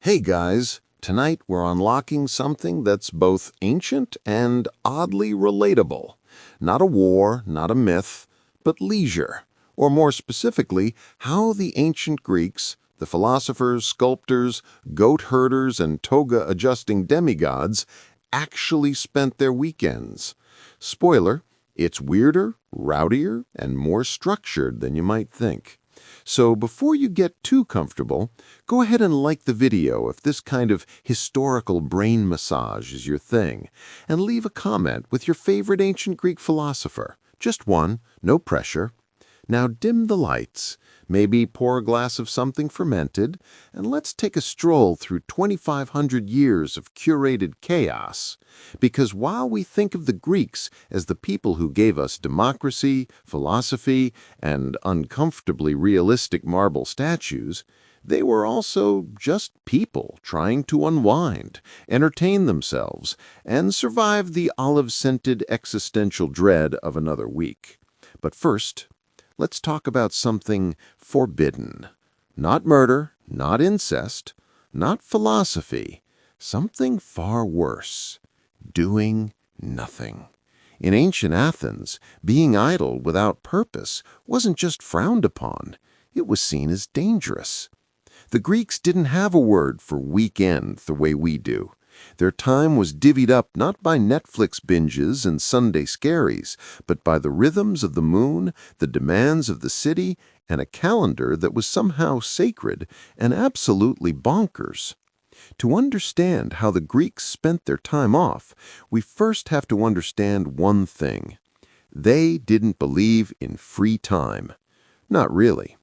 Hey guys, tonight we're unlocking something that's both ancient and oddly relatable. Not a war, not a myth, but leisure, or more specifically, how the ancient Greeks, the philosophers, sculptors, goat herders, and toga-adjusting demigods actually spent their weekends. Spoiler, it's weirder, rowdier, and more structured than you might think. So before you get too comfortable, go ahead and like the video if this kind of historical brain massage is your thing, and leave a comment with your favorite ancient Greek philosopher. Just one, no pressure. Now dim the lights, maybe pour a glass of something fermented, and let's take a stroll through 2,500 years of curated chaos. Because while we think of the Greeks as the people who gave us democracy, philosophy, and uncomfortably realistic marble statues, they were also just people trying to unwind, entertain themselves, and survive the olive-scented existential dread of another week. But first, let's talk about something forbidden. Not murder, not incest, not philosophy. Something far worse. Doing nothing. In ancient Athens, being idle without purpose wasn't just frowned upon. It was seen as dangerous. The Greeks didn't have a word for weekend the way we do. Their time was divvied up not by Netflix binges and Sunday scaries, but by the rhythms of the moon, the demands of the city, and a calendar that was somehow sacred and absolutely bonkers. To understand how the Greeks spent their time off, we first have to understand one thing. They didn't believe in free time. Not really.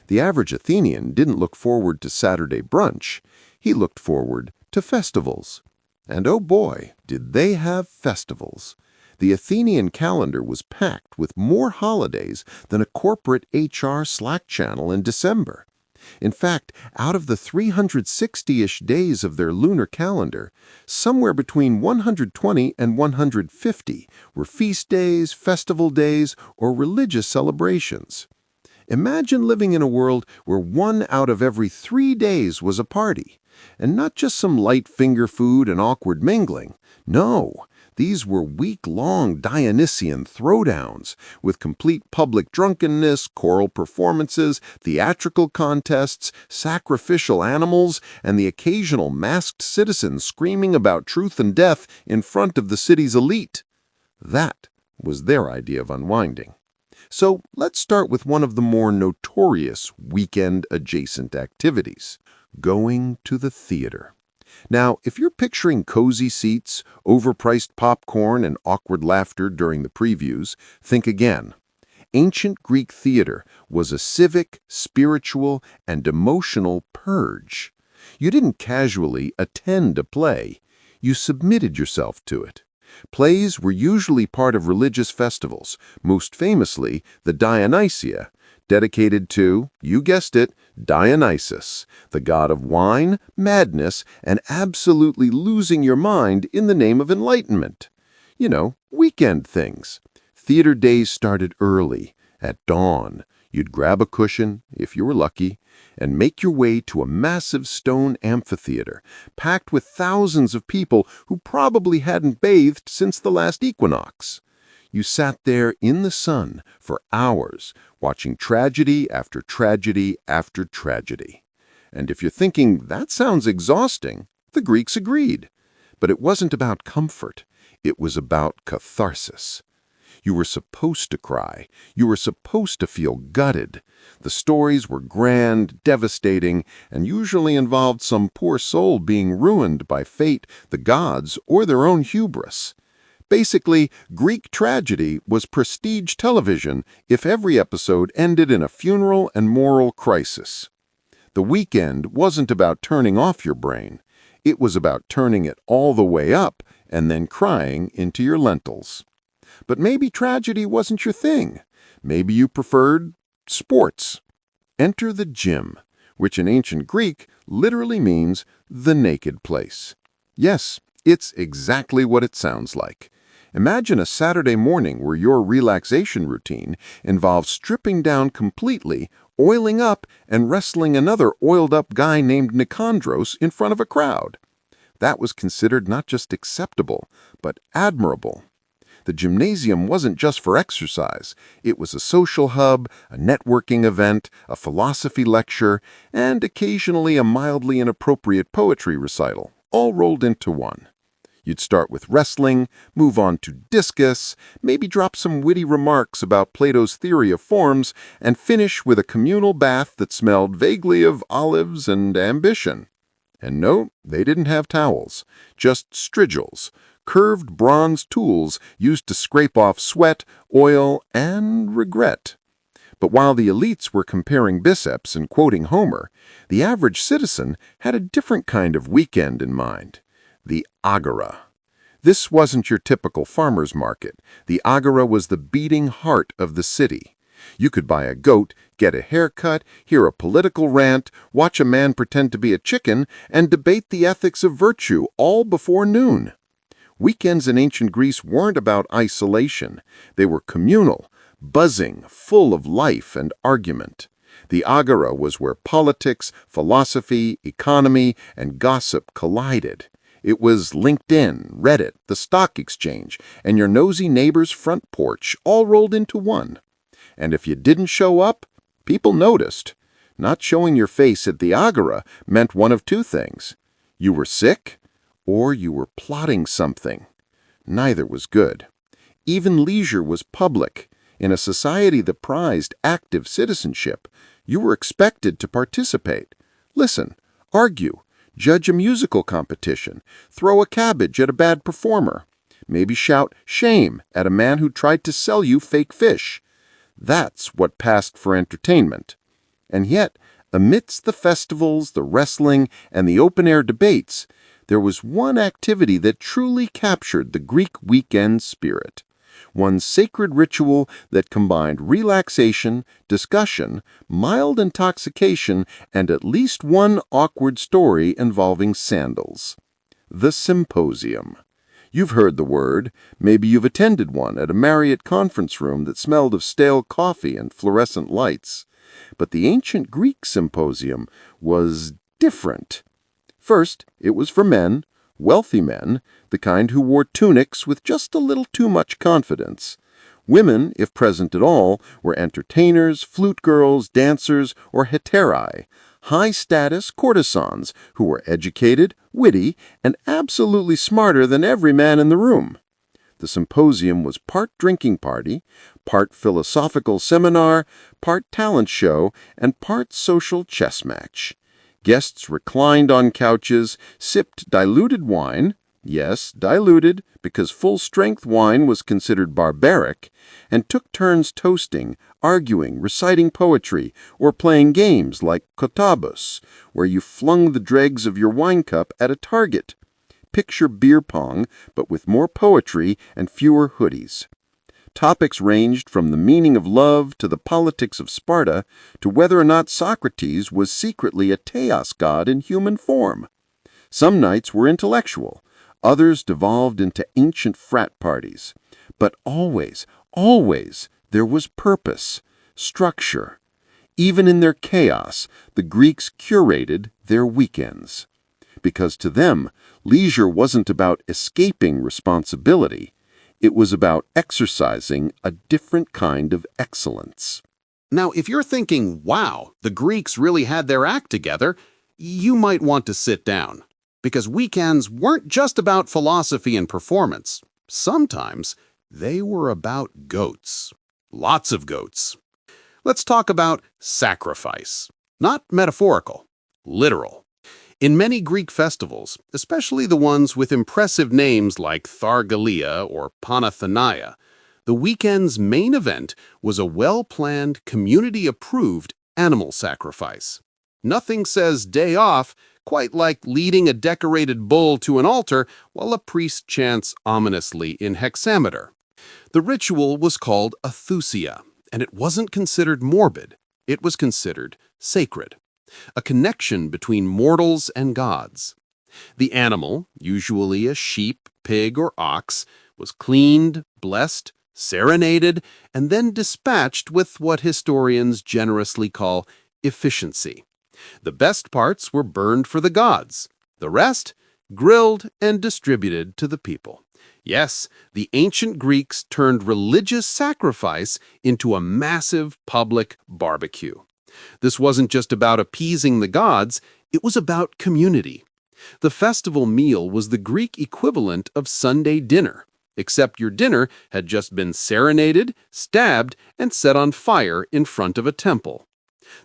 The average Athenian didn't look forward to Saturday brunch. He looked forward to festivals. And oh boy, did they have festivals. The Athenian calendar was packed with more holidays than a corporate HR Slack channel in December. In fact, out of the 360-ish days of their lunar calendar, somewhere between 120 and 150 were feast days, festival days, or religious celebrations. Imagine living in a world where 1 out of every 3 days was a party. And not just some light finger food and awkward mingling. No, these were week-long Dionysian throwdowns with complete public drunkenness, choral performances, theatrical contests, sacrificial animals, and the occasional masked citizen screaming about truth and death in front of the city's elite. That was their idea of unwinding. So let's start with one of the more notorious weekend-adjacent activities. Going to the theater. Now, if you're picturing cozy seats, overpriced popcorn, and awkward laughter during the previews, think again. Ancient Greek theater was a civic, spiritual, and emotional purge. You didn't casually attend a play. You submitted yourself to it. Plays were usually part of religious festivals, most famously the Dionysia, dedicated to, you guessed it, Dionysus, the god of wine, madness, and absolutely losing your mind in the name of enlightenment. You know, weekend things. Theater days started early, at dawn. You'd grab a cushion, if you were lucky, and make your way to a massive stone amphitheater, packed with thousands of people who probably hadn't bathed since the last equinox. You sat there in the sun for hours, watching tragedy after tragedy after tragedy. And if you're thinking, that sounds exhausting, the Greeks agreed. But it wasn't about comfort. It was about catharsis. You were supposed to cry. You were supposed to feel gutted. The stories were grand, devastating, and usually involved some poor soul being ruined by fate, the gods, or their own hubris. Basically, Greek tragedy was prestige television if every episode ended in a funeral and moral crisis. The weekend wasn't about turning off your brain. It was about turning it all the way up and then crying into your lentils. But maybe tragedy wasn't your thing. Maybe you preferred sports. Enter the gym, which in ancient Greek literally means the naked place. Yes, it's exactly what it sounds like. Imagine a Saturday morning where your relaxation routine involves stripping down completely oiling up and wrestling another oiled-up guy named Nicandros in front of a crowd. That was considered not just acceptable, but admirable. The gymnasium wasn't just for exercise. It was a social hub, a networking event, a philosophy lecture, and occasionally a mildly inappropriate poetry recital, all rolled into one. You'd start with wrestling, move on to discus, maybe drop some witty remarks about Plato's theory of forms, and finish with a communal bath that smelled vaguely of olives and ambition. And no, they didn't have towels, just strigils, curved bronze tools used to scrape off sweat, oil, and regret. But while the elites were comparing biceps and quoting Homer, the average citizen had a different kind of weekend in mind. The agora. This wasn't your typical farmer's market. The agora was the beating heart of the city. You could buy a goat, get a haircut, hear a political rant, watch a man pretend to be a chicken, and debate the ethics of virtue all before noon. Weekends in ancient Greece weren't about isolation. They were communal, buzzing, full of life and argument. The agora was where politics, philosophy, economy, and gossip collided. It was LinkedIn, Reddit, the stock exchange, and your nosy neighbor's front porch all rolled into one. And if you didn't show up, people noticed. Not showing your face at the agora meant one of two things. You were sick, or you were plotting something. Neither was good. Even leisure was public. In a society that prized active citizenship, you were expected to participate. Listen, argue, judge a musical competition, throw a cabbage at a bad performer, maybe shout shame at a man who tried to sell you fake fish. That's what passed for entertainment. And yet, amidst the festivals, the wrestling, and the open-air debates, there was one activity that truly captured the Greek weekend spirit. One sacred ritual that combined relaxation, discussion, mild intoxication, and at least one awkward story involving sandals. The symposium. You've heard the word. Maybe you've attended one at a Marriott conference room that smelled of stale coffee and fluorescent lights. But the ancient Greek symposium was different. First, it was for men, wealthy men, the kind who wore tunics with just a little too much confidence. Women, if present at all, were entertainers, flute girls, dancers, or heterae, high-status courtesans who were educated, witty, and absolutely smarter than every man in the room. The symposium was part drinking party, part philosophical seminar, part talent show, and part social chess match. Guests reclined on couches, sipped diluted wine, yes, diluted, because full-strength wine was considered barbaric, and took turns toasting, arguing, reciting poetry, or playing games like kotabus, where you flung the dregs of your wine cup at a target. Picture beer pong, but with more poetry and fewer hoodies. Topics ranged from the meaning of love to the politics of Sparta to whether or not Socrates was secretly a teos god in human form. Some nights were intellectual, others devolved into ancient frat parties. But always, always, there was purpose, structure. Even in their chaos, the Greeks curated their weekends. Because to them, leisure wasn't about escaping responsibility. It was about exercising a different kind of excellence. Now, if you're thinking, wow, the Greeks really had their act together, you might want to sit down. Because weekends weren't just about philosophy and performance. Sometimes they were about goats. Lots of goats. Let's talk about sacrifice. Not metaphorical, literal. In many Greek festivals, especially the ones with impressive names like Thargelia or Panathenaia, the weekend's main event was a well-planned, community-approved animal sacrifice. Nothing says day off quite like leading a decorated bull to an altar while a priest chants ominously in hexameter. The ritual was called Athousia, and it wasn't considered morbid. It was considered sacred. A connection between mortals and gods. The animal, usually a sheep, pig, or ox, was cleaned, blessed, serenaded, and then dispatched with what historians generously call efficiency. The best parts were burned for the gods. The rest, grilled and distributed to the people. Yes, the ancient Greeks turned religious sacrifice into a massive public barbecue. This wasn't just about appeasing the gods, it was about community. The festival meal was the Greek equivalent of Sunday dinner, except your dinner had just been serenaded, stabbed, and set on fire in front of a temple.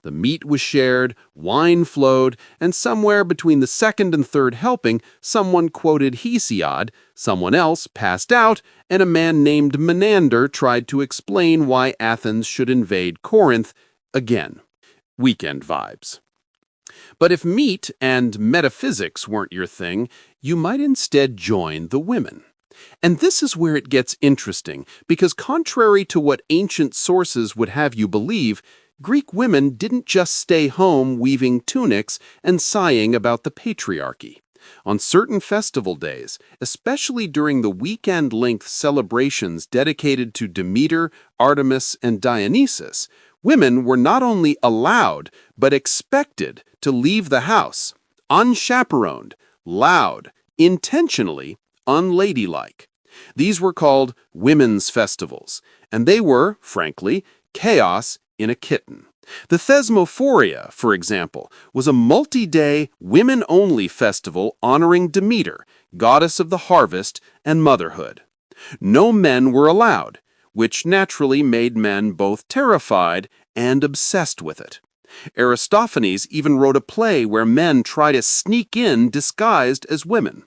The meat was shared, wine flowed, and somewhere between the second and third helping, someone quoted Hesiod, someone else passed out, and a man named Menander tried to explain why Athens should invade Corinth again. Weekend vibes. But if meat and metaphysics weren't your thing, you might instead join the women. And this is where it gets interesting, because contrary to what ancient sources would have you believe, Greek women didn't just stay home weaving tunics and sighing about the patriarchy. On certain festival days, especially during the weekend-length celebrations dedicated to Demeter, Artemis, and Dionysus, women were not only allowed, but expected to leave the house, unchaperoned, loud, intentionally unladylike. These were called women's festivals, and they were, frankly, chaos in a kitten. The Thesmophoria, for example, was a multi-day, women-only festival honoring Demeter, goddess of the harvest and motherhood. No men were allowed, which naturally made men both terrified and obsessed with it. Aristophanes even wrote a play where men try to sneak in disguised as women.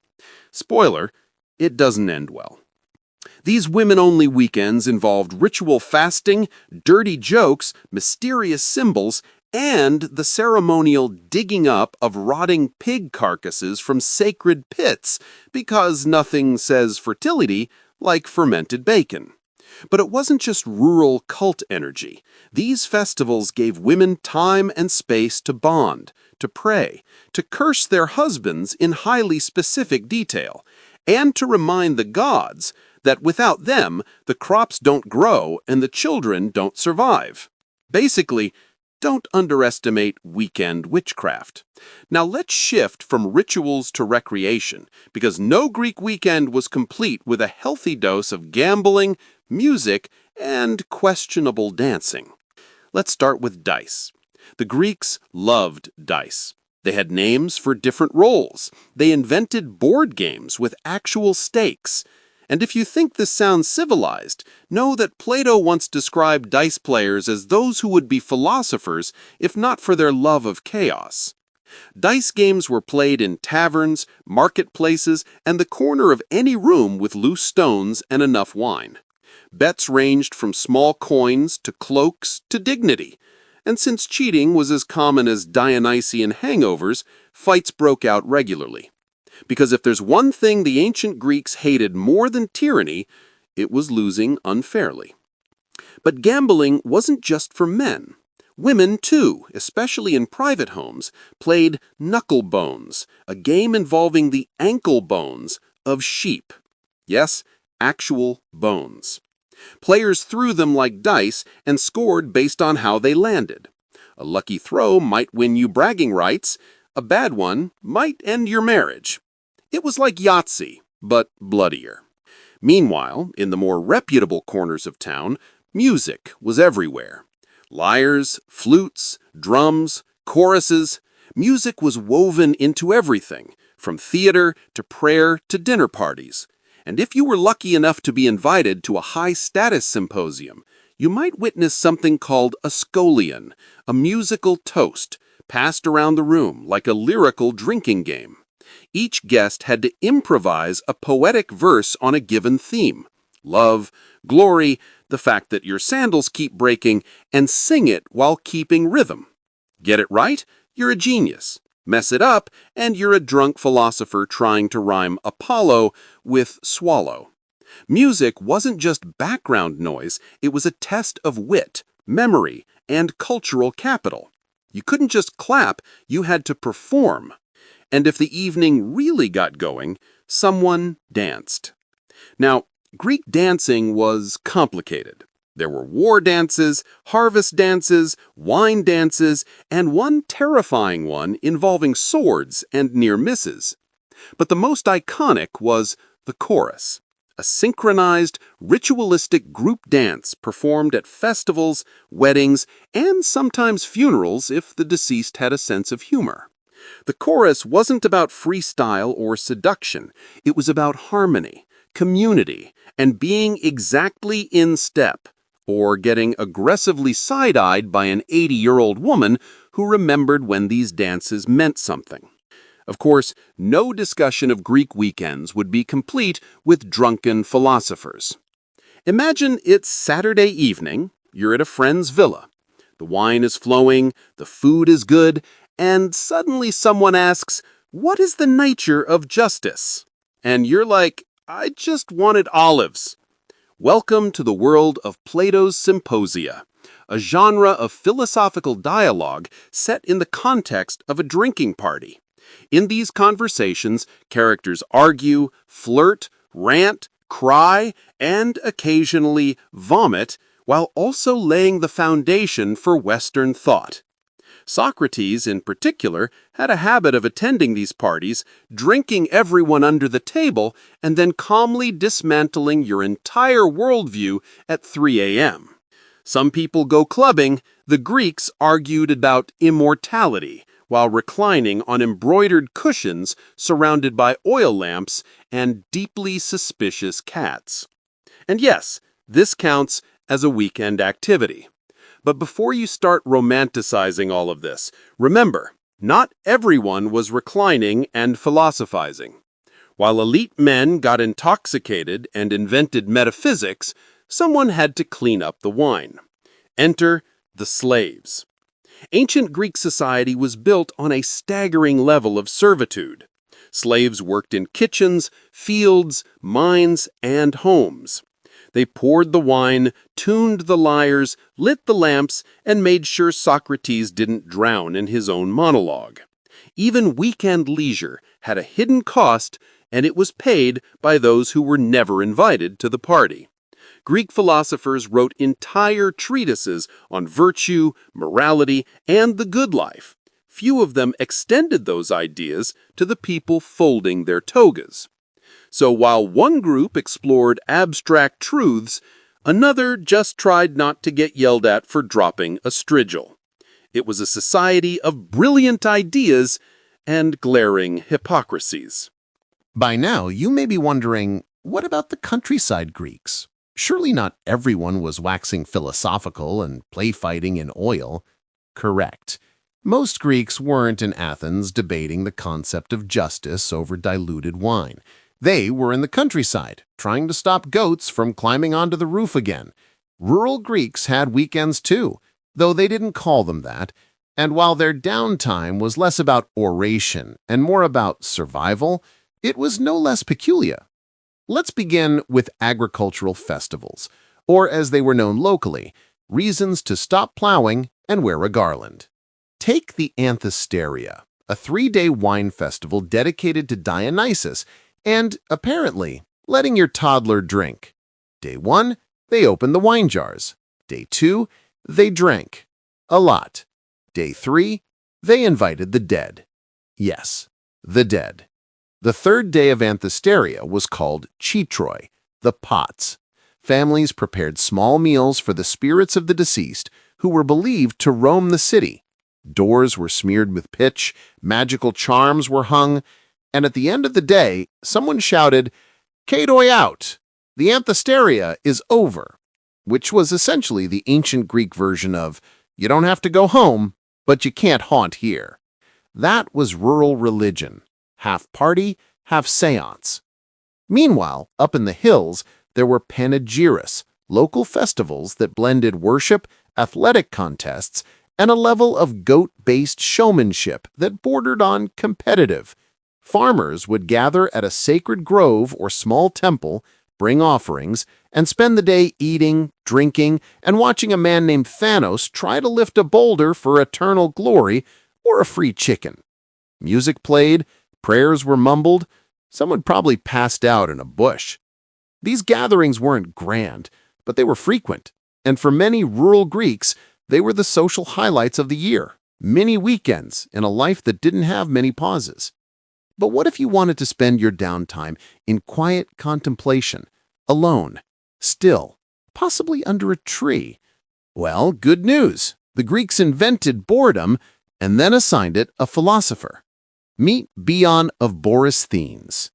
Spoiler, it doesn't end well. These women-only weekends involved ritual fasting, dirty jokes, mysterious symbols, and the ceremonial digging up of rotting pig carcasses from sacred pits, because nothing says fertility like fermented bacon. But it wasn't just rural cult energy. These festivals gave women time and space to bond, to pray, to curse their husbands in highly specific detail, and to remind the gods that without them, the crops don't grow and the children don't survive. Basically, don't underestimate weekend witchcraft. Now let's shift from rituals to recreation, because no Greek weekend was complete with a healthy dose of gambling, music, and questionable dancing. Let's start with dice. The Greeks loved dice. They had names for different roles. They invented board games with actual stakes. And if you think this sounds civilized, know that Plato once described dice players as those who would be philosophers if not for their love of chaos. Dice games were played in taverns, marketplaces, and the corner of any room with loose stones and enough wine. Bets ranged from small coins to cloaks to dignity. And since cheating was as common as Dionysian hangovers, fights broke out regularly. Because if there's one thing the ancient Greeks hated more than tyranny, it was losing unfairly. But gambling wasn't just for men. Women, too, especially in private homes, played knuckle bones, a game involving the ankle bones of sheep. Yes, actual bones. Players threw them like dice and scored based on how they landed. A lucky throw might win you bragging rights. A bad one might end your marriage. It was like Yahtzee, but bloodier. Meanwhile, in the more reputable corners of town, music was everywhere. Lyres, flutes, drums, choruses. Music was woven into everything, from theater to prayer to dinner parties. And if you were lucky enough to be invited to a high-status symposium, you might witness something called a scholion, a musical toast, passed around the room like a lyrical drinking game. Each guest had to improvise a poetic verse on a given theme: love, glory, the fact that your sandals keep breaking, and sing it while keeping rhythm. Get it right? You're a genius. Mess it up, and you're a drunk philosopher trying to rhyme Apollo with swallow. Music wasn't just background noise, it was a test of wit, memory, and cultural capital. You couldn't just clap, you had to perform. And if the evening really got going, someone danced. Now, Greek dancing was complicated. There were war dances, harvest dances, wine dances, and one terrifying one involving swords and near misses. But the most iconic was the chorus, a synchronized, ritualistic group dance performed at festivals, weddings, and sometimes funerals if the deceased had a sense of humor. The chorus wasn't about freestyle or seduction. It was about harmony, community, and being exactly in step, or getting aggressively side-eyed by an 80-year-old woman who remembered when these dances meant something. Of course, no discussion of Greek weekends would be complete with drunken philosophers. Imagine it's Saturday evening, you're at a friend's villa. The wine is flowing, the food is good, and suddenly someone asks, "What is the nature of justice?" And you're like, "I just wanted olives." Welcome to the world of Plato's Symposia, a genre of philosophical dialogue set in the context of a drinking party. In these conversations, characters argue, flirt, rant, cry, and occasionally vomit, while also laying the foundation for Western thought. Socrates, in particular, had a habit of attending these parties, drinking everyone under the table, and then calmly dismantling your entire worldview at 3 a.m. Some people go clubbing. The Greeks argued about immortality, while reclining on embroidered cushions surrounded by oil lamps and deeply suspicious cats. And yes, this counts as a weekend activity. But before you start romanticizing all of this, remember, not everyone was reclining and philosophizing. While elite men got intoxicated and invented metaphysics, someone had to clean up the wine. Enter the slaves. Ancient Greek society was built on a staggering level of servitude. Slaves worked in kitchens, fields, mines, and homes. They poured the wine, tuned the lyres, lit the lamps, and made sure Socrates didn't drown in his own monologue. Even weekend leisure had a hidden cost, and it was paid by those who were never invited to the party. Greek philosophers wrote entire treatises on virtue, morality, and the good life. Few of them extended those ideas to the people folding their togas. So while one group explored abstract truths, another just tried not to get yelled at for dropping a strigil. It was a society of brilliant ideas and glaring hypocrisies. By now, you may be wondering, what about the countryside Greeks? Surely not everyone was waxing philosophical and play-fighting in oil. Correct. Most Greeks weren't in Athens debating the concept of justice over diluted wine. They were in the countryside, trying to stop goats from climbing onto the roof again. Rural Greeks had weekends too, though they didn't call them that, and while their downtime was less about oration and more about survival, it was no less peculiar. Let's begin with agricultural festivals, or as they were known locally, reasons to stop plowing and wear a garland. Take the Anthesteria, a 3-day wine festival dedicated to Dionysus and, apparently, letting your toddler drink. Day 1, they opened the wine jars. Day 2, they drank. A lot. Day 3, they invited the dead. Yes, the dead. The 3rd day of Anthesteria was called Chitroi, the pots. Families prepared small meals for the spirits of the deceased who were believed to roam the city. Doors were smeared with pitch, magical charms were hung, and at the end of the day, someone shouted, "Kaidoi out! The Anthesteria is over," which was essentially the ancient Greek version of, "You don't have to go home, but you can't haunt here." That was rural religion. Half party, half seance. Meanwhile, up in the hills, there were panegyrists, local festivals that blended worship, athletic contests, and a level of goat-based showmanship that bordered on competitive. Farmers would gather at a sacred grove or small temple, bring offerings, and spend the day eating, drinking, and watching a man named Thanos try to lift a boulder for eternal glory or a free chicken. Music played, prayers were mumbled, someone probably passed out in a bush. These gatherings weren't grand, but they were frequent, and for many rural Greeks, they were the social highlights of the year, mini weekends in a life that didn't have many pauses. But what if you wanted to spend your downtime in quiet contemplation, alone, still, possibly under a tree? Well, good news. The Greeks invented boredom and then assigned it a philosopher. Meet Bion of Borysthenes.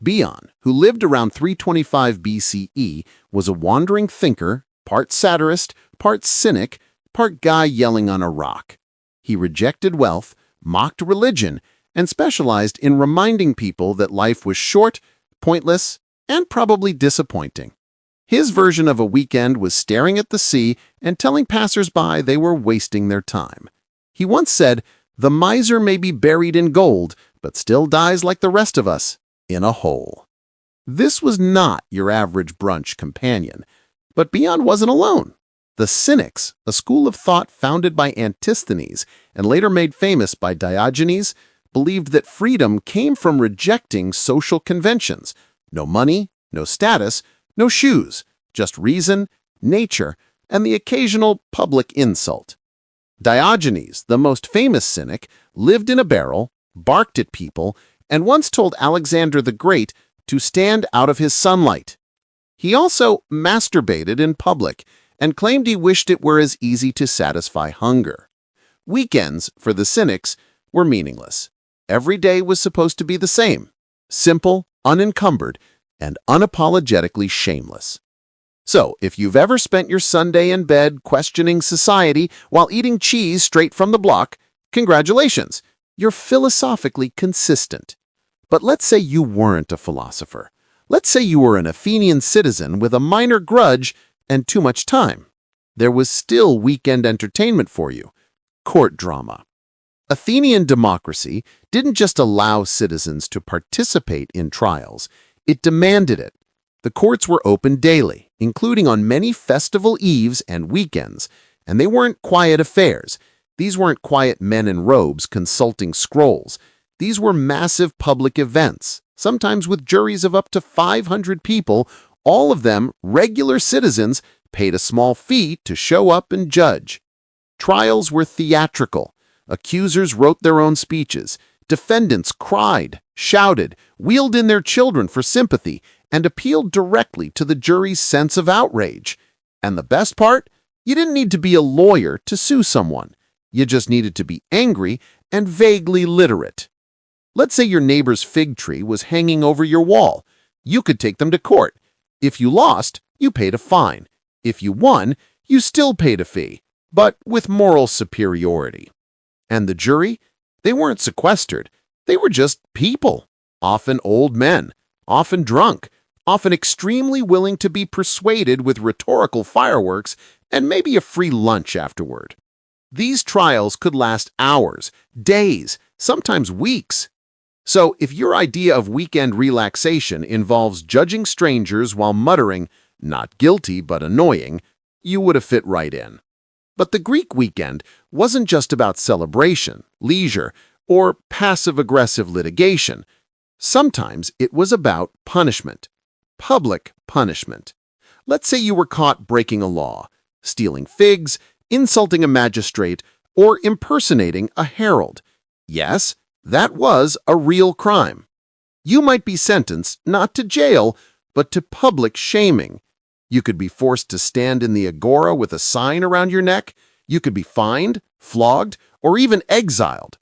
Bion, who lived around 325 BCE, was a wandering thinker, part satirist, part cynic, part guy yelling on a rock. He rejected wealth, mocked religion, and specialized in reminding people that life was short, pointless, and probably disappointing. His version of a weekend was staring at the sea and telling passers-by they were wasting their time. He once said, "The miser may be buried in gold, but still dies like the rest of us, in a hole." This was not your average brunch companion. But Bion wasn't alone. The Cynics, a school of thought founded by Antisthenes and later made famous by Diogenes, believed that freedom came from rejecting social conventions. No money, no status, no shoes, just reason, nature, and the occasional public insult. Diogenes, the most famous cynic, lived in a barrel, barked at people, and once told Alexander the Great to stand out of his sunlight. He also masturbated in public and claimed he wished it were as easy to satisfy hunger. Weekends, for the cynics, were meaningless. Every day was supposed to be the same, simple, unencumbered, and unapologetically shameless. So, if you've ever spent your Sunday in bed questioning society while eating cheese straight from the block, congratulations, you're philosophically consistent. But let's say you weren't a philosopher. Let's say you were an Athenian citizen with a minor grudge and too much time. There was still weekend entertainment for you. Court drama. Athenian democracy didn't just allow citizens to participate in trials, it demanded it. The courts were open daily, including on many festival eves and weekends, and they weren't quiet affairs. These weren't quiet men in robes consulting scrolls. These were massive public events, sometimes with juries of up to 500 people, all of them regular citizens paid a small fee to show up and judge. Trials were theatrical. Accusers wrote their own speeches. Defendants cried, shouted, wheeled in their children for sympathy, and appealed directly to the jury's sense of outrage. And the best part? You didn't need to be a lawyer to sue someone. You just needed to be angry and vaguely literate. Let's say your neighbor's fig tree was hanging over your wall. You could take them to court. If you lost, you paid a fine. If you won, you still paid a fee, but with moral superiority. And the jury? They weren't sequestered. They were just people, often old men, often drunk, often extremely willing to be persuaded with rhetorical fireworks and maybe a free lunch afterward. These trials could last hours, days, sometimes weeks. So if your idea of weekend relaxation involves judging strangers while muttering, "Not guilty, but annoying," you would have fit right in. But the Greek weekend wasn't just about celebration, leisure, or passive-aggressive litigation. Sometimes it was about punishment, public punishment. Let's say you were caught breaking a law, stealing figs, insulting a magistrate, or impersonating a herald. Yes, that was a real crime. You might be sentenced not to jail, but to public shaming. You could be forced to stand in the agora with a sign around your neck. You could be fined, flogged, or even exiled.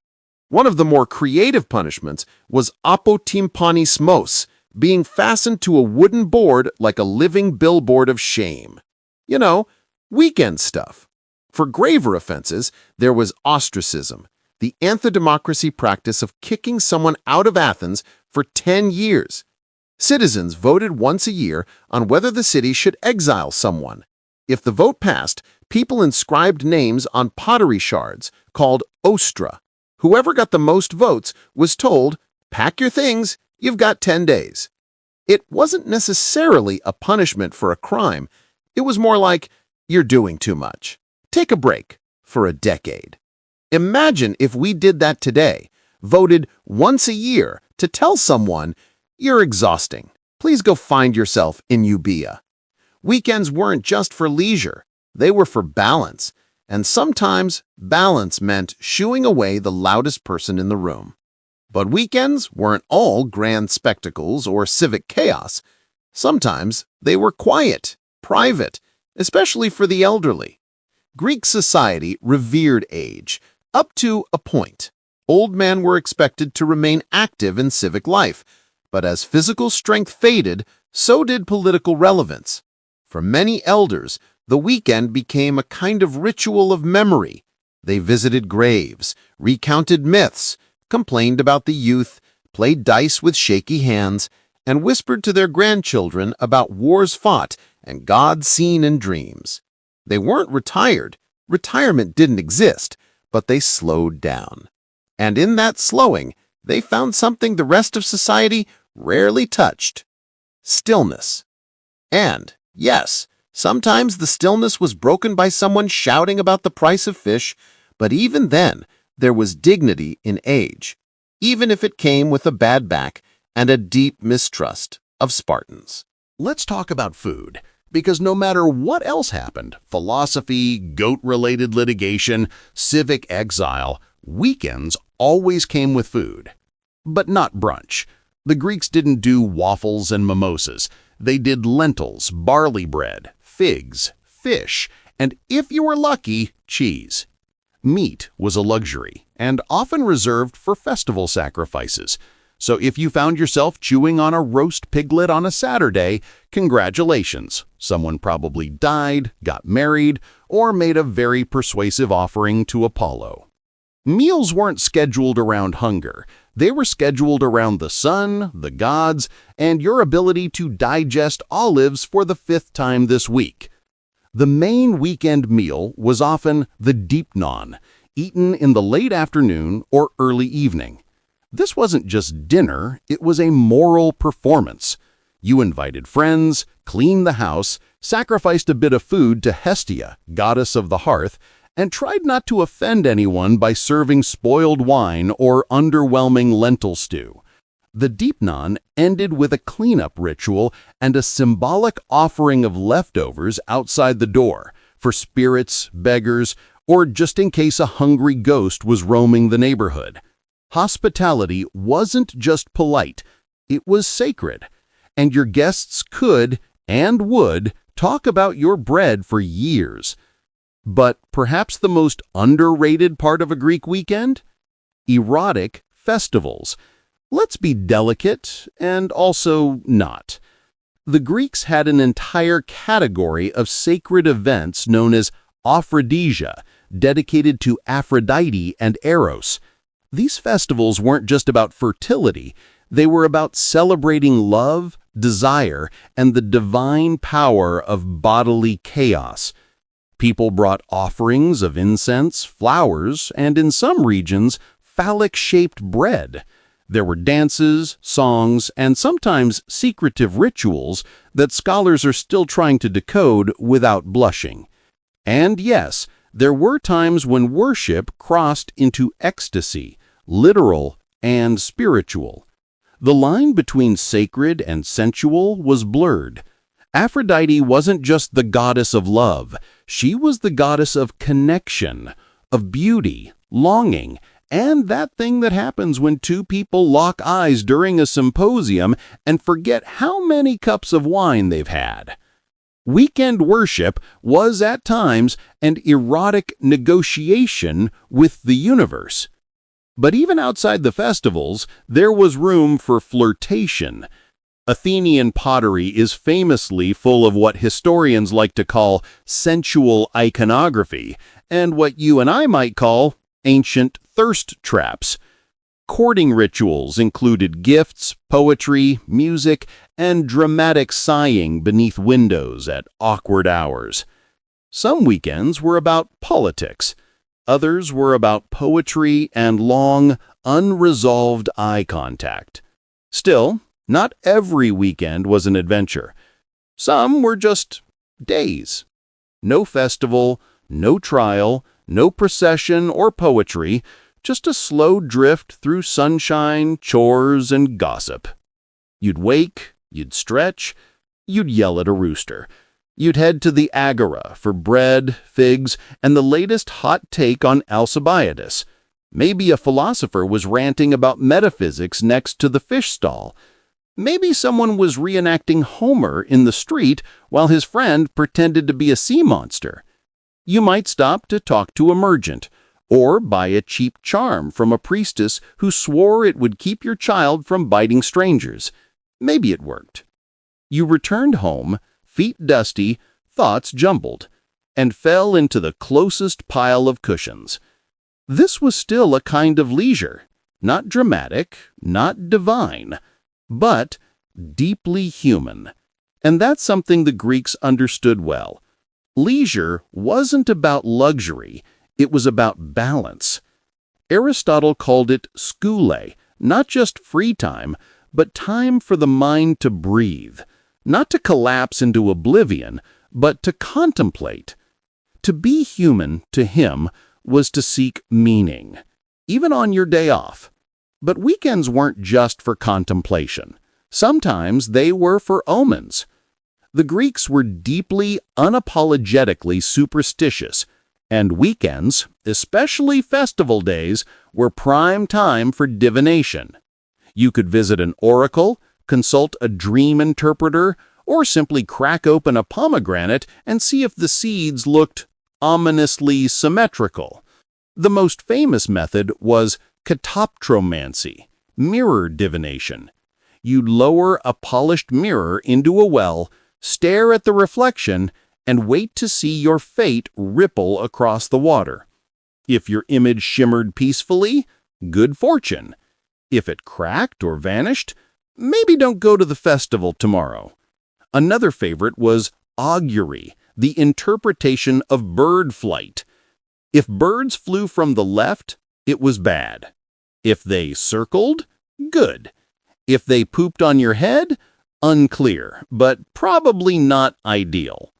One of the more creative punishments was apotympanismos, being fastened to a wooden board like a living billboard of shame. You know, weekend stuff. For graver offenses, there was ostracism, the anti-democracy practice of kicking someone out of Athens for 10 years. Citizens voted once a year on whether the city should exile someone. If the vote passed, people inscribed names on pottery shards called ostra. Whoever got the most votes was told, "Pack your things, you've got 10 days." It wasn't necessarily a punishment for a crime. It was more like, "You're doing too much. Take a break for a decade." Imagine if we did that today, voted once a year to tell someone, "You're exhausting. please go find yourself in Euboea. Weekends weren't just for leisure, they were for balance, and sometimes balance meant shooing away the loudest person in the room. But weekends weren't all grand spectacles or civic chaos. Sometimes they were quiet, private, especially for the elderly. Greek society revered age, up to a point. Old men were expected to remain active in civic life, but as physical strength faded, so did political relevance. For many elders, the weekend became a kind of ritual of memory. They visited graves, recounted myths, complained about the youth, played dice with shaky hands, and whispered to their grandchildren about wars fought and gods seen in dreams. They weren't retired. Retirement didn't exist, but they slowed down. And in that slowing, they found something the rest of society rarely touched: stillness. And, yes, sometimes the stillness was broken by someone shouting about the price of fish, but even then, there was dignity in age, even if it came with a bad back and a deep mistrust of Spartans. Let's talk about food, because no matter what else happened, philosophy, goat-related litigation, civic exile, weekends always came with food. But not brunch. The Greeks didn't do waffles and mimosas. They did lentils, barley bread, figs, fish, and if you were lucky, cheese. Meat was a luxury and often reserved for festival sacrifices. So if you found yourself chewing on a roast piglet on a Saturday, congratulations. Someone probably died, got married, or made a very persuasive offering to Apollo. Meals weren't scheduled around hunger. They were scheduled around the sun, the gods, and your ability to digest olives for the 5th time this week. The main weekend meal was often the deipnon, eaten in the late afternoon or early evening. This wasn't just dinner, it was a moral performance. You invited friends, cleaned the house, sacrificed a bit of food to Hestia, goddess of the hearth, and tried not to offend anyone by serving spoiled wine or underwhelming lentil stew. The deipnon ended with a cleanup ritual and a symbolic offering of leftovers outside the door for spirits, beggars, or just in case a hungry ghost was roaming the neighborhood. Hospitality wasn't just polite, it was sacred, and your guests could and would talk about your bread for years. But perhaps the most underrated part of a Greek weekend? Erotic festivals. Let's be delicate and also not. The Greeks had an entire category of sacred events known as Aphrodisia, dedicated to Aphrodite and Eros. These festivals weren't just about fertility, they were about celebrating love, desire, and the divine power of bodily chaos. People brought offerings of incense, flowers, and in some regions, phallic-shaped bread. There were dances, songs, and sometimes secretive rituals that scholars are still trying to decode without blushing. And yes, there were times when worship crossed into ecstasy, literal and spiritual. The line between sacred and sensual was blurred. Aphrodite wasn't just the goddess of love, she was the goddess of connection, of beauty, longing, and that thing that happens when two people lock eyes during a symposium and forget how many cups of wine they've had. Weekend worship was at times an erotic negotiation with the universe. But even outside the festivals, there was room for flirtation. Athenian pottery is famously full of what historians like to call sensual iconography, and what you and I might call ancient thirst traps. Courting rituals included gifts, poetry, music, and dramatic sighing beneath windows at awkward hours. Some weekends were about politics. Others were about poetry and long, unresolved eye contact. Still, not every weekend was an adventure. Some were just days. No festival, no trial, no procession or poetry, just a slow drift through sunshine, chores, and gossip. You'd wake, You'd stretch, you'd yell at a rooster. You'd head to the agora for bread, figs, and the latest hot take on Alcibiades. Maybe a philosopher was ranting about metaphysics next to the fish stall. Maybe someone was reenacting Homer in the street while his friend pretended to be a sea monster. You might stop to talk to a merchant, or buy a cheap charm from a priestess who swore it would keep your child from biting strangers. Maybe it worked. You returned home, feet dusty, thoughts jumbled, and fell into the closest pile of cushions. This was still a kind of leisure, not dramatic, not divine, but deeply human. And that's something the Greeks understood well. Leisure wasn't about luxury, it was about balance. Aristotle called it skule, not just free time, but time for the mind to breathe, not to collapse into oblivion, but to contemplate. To be human, to him, was to seek meaning, even on your day off. But weekends weren't just for contemplation. Sometimes they were for omens. The Greeks were deeply, unapologetically superstitious, and weekends, especially festival days, were prime time for divination. You could visit an oracle, consult a dream interpreter, or simply crack open a pomegranate and see if the seeds looked ominously symmetrical. The most famous method was katoptromancy, mirror divination. You'd lower a polished mirror into a well, stare at the reflection, and wait to see your fate ripple across the water. If your image shimmered peacefully, good fortune. If it cracked or vanished, maybe don't go to the festival tomorrow. Another favorite was augury, the interpretation of bird flight. If birds flew from the left, it was bad. If they circled, good. If they pooped on your head, unclear, but probably not ideal.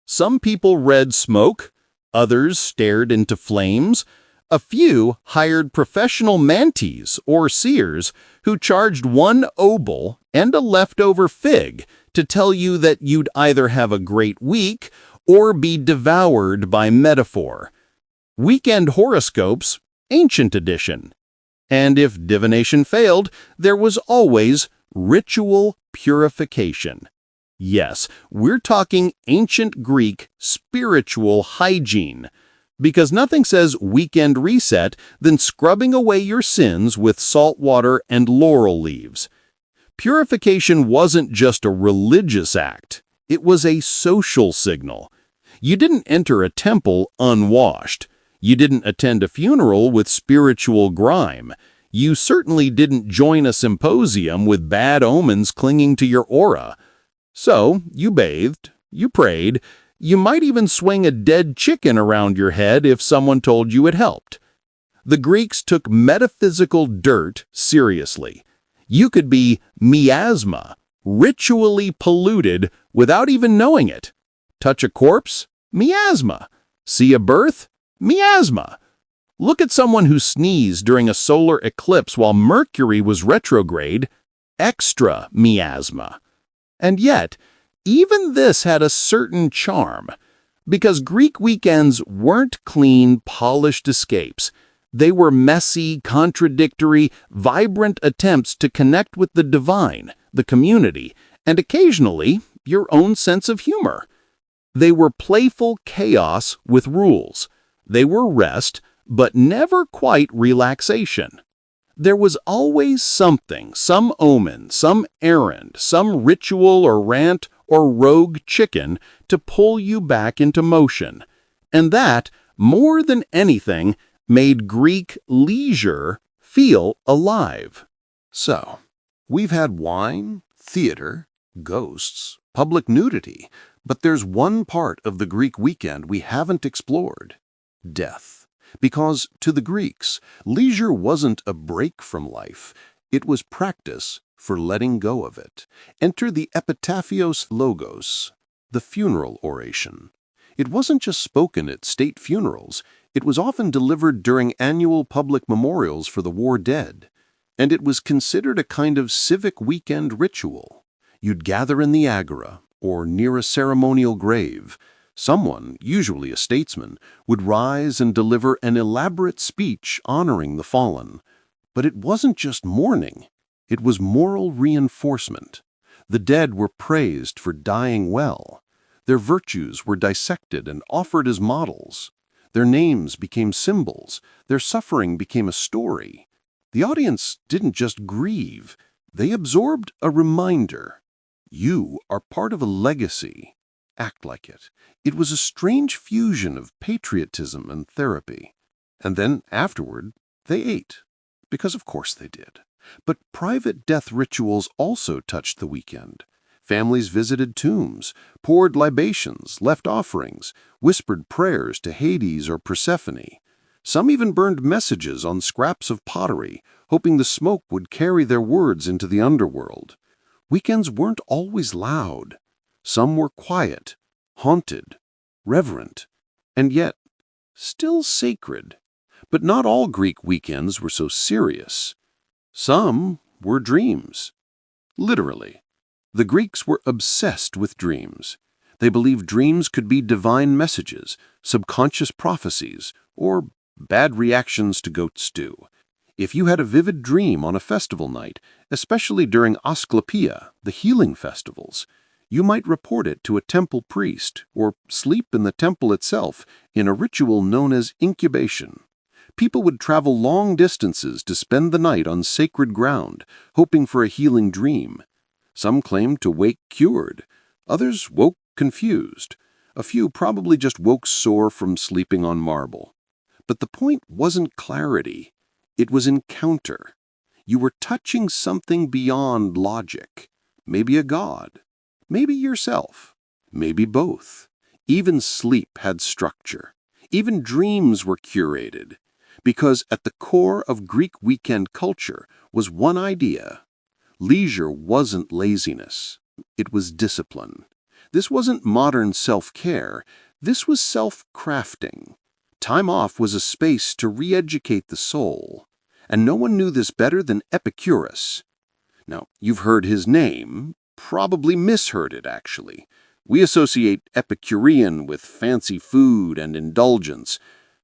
Some people read smoke, others stared into flames. A few hired professional mantis or seers who charged 1 obol and a leftover fig to tell you that you'd either have a great week or be devoured by metaphor. Weekend horoscopes, ancient edition. And if divination failed, there was always ritual purification. Yes, we're talking ancient Greek spiritual hygiene, because nothing says weekend reset than scrubbing away your sins with salt water and laurel leaves. Purification wasn't just a religious act, it was a social signal. You didn't enter a temple unwashed. You didn't attend a funeral with spiritual grime. You certainly didn't join a symposium with bad omens clinging to your aura. So, you bathed, you prayed, you might even swing a dead chicken around your head if someone told you it helped. The Greeks took metaphysical dirt seriously. You could be miasma, ritually polluted without even knowing it. Touch a corpse? Miasma. See a birth? Miasma. Look at someone who sneezed during a solar eclipse while Mercury was retrograde. Extra miasma. And yet, even this had a certain charm, because Greek weekends weren't clean, polished escapes. They were messy, contradictory, vibrant attempts to connect with the divine, the community, and occasionally your own sense of humor. They were playful chaos with rules. They were rest, but never quite relaxation. There was always something, some omen, some errand, some ritual or rant or rogue chicken to pull you back into motion. And that, more than anything, made Greek leisure feel alive. So, we've had wine, theater, ghosts, public nudity, but there's one part of the Greek weekend we haven't explored: death. Because, to the Greeks, leisure wasn't a break from life, it was practice for letting go of it. Enter the epitaphios logos, the funeral oration. It wasn't just spoken at state funerals, it was often delivered during annual public memorials for the war dead. And it was considered a kind of civic weekend ritual. You'd gather in the agora, or near a ceremonial grave. Someone, usually a statesman, would rise and deliver an elaborate speech honoring the fallen. But it wasn't just mourning. It was moral reinforcement. The dead were praised for dying well. Their virtues were dissected and offered as models. Their names became symbols. Their suffering became a story. The audience didn't just grieve. They absorbed a reminder. You are part of a legacy. Act like it. It was a strange fusion of patriotism and therapy. And then, afterward, they ate. Because of course they did. But private death rituals also touched the weekend. Families visited tombs, poured libations, left offerings, whispered prayers to Hades or Persephone. Some even burned messages on scraps of pottery, hoping the smoke would carry their words into the underworld. Weekends weren't always loud. Some were quiet, haunted, reverent, and yet still sacred. But not all Greek weekends were so serious. Some were dreams. Literally. The Greeks were obsessed with dreams. They believed dreams could be divine messages, subconscious prophecies, or bad reactions to goat stew. If you had a vivid dream on a festival night, especially during Asclepia, the healing festivals, you might report it to a temple priest or sleep in the temple itself in a ritual known as incubation. People would travel long distances to spend the night on sacred ground, hoping for a healing dream. Some claimed to wake cured. Others woke confused. A few probably just woke sore from sleeping on marble. But the point wasn't clarity. It was encounter. You were touching something beyond logic. Maybe a god. Maybe yourself. Maybe both. Even sleep had structure. Even dreams were curated. Because at the core of Greek weekend culture was one idea. Leisure wasn't laziness. It was discipline. This wasn't modern self-care. This was self-crafting. Time off was a space to re-educate the soul. And no one knew this better than Epicurus. Now, you've heard his name, probably misheard it actually. We associate Epicurean with fancy food and indulgence.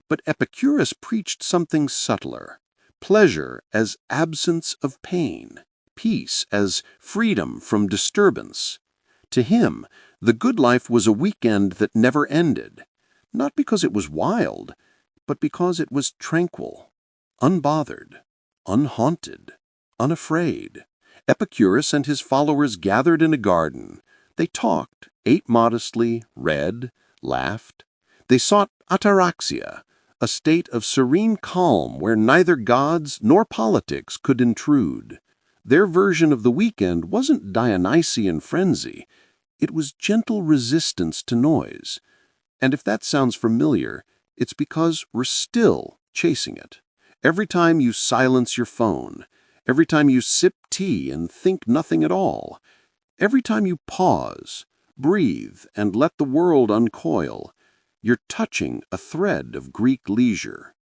But Epicurus preached something subtler. Pleasure as absence of pain. Peace as freedom from disturbance. To him, the good life was a weekend that never ended. Not because it was wild, but because it was tranquil, unbothered, unhaunted, unafraid. Epicurus and his followers gathered in a garden. They talked, ate modestly, read, laughed. They sought ataraxia, a state of serene calm where neither gods nor politics could intrude. Their version of the weekend wasn't Dionysian frenzy. It was gentle resistance to noise. And if that sounds familiar, it's because we're still chasing it. Every time you silence your phone, every time you sip tea and think nothing at all, every time you pause, breathe, and let the world uncoil, you're touching a thread of Greek leisure.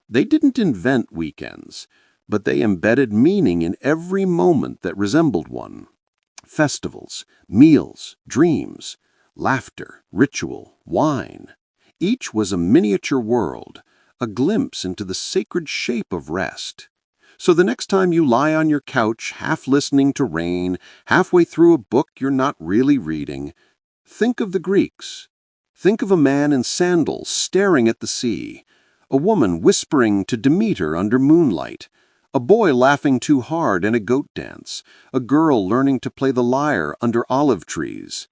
They didn't invent weekends, but they embedded meaning in every moment that resembled one. Festivals, meals, dreams, laughter, ritual, wine. Each was a miniature world, a glimpse into the sacred shape of rest. So the next time you lie on your couch, half listening to rain, halfway through a book you're not really reading, think of the Greeks. Think of a man in sandals staring at the sea, a woman whispering to Demeter under moonlight, a boy laughing too hard in a goat dance, a girl learning to play the lyre under olive trees.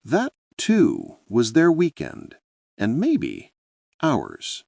That, too, was their weekend, and maybe ours.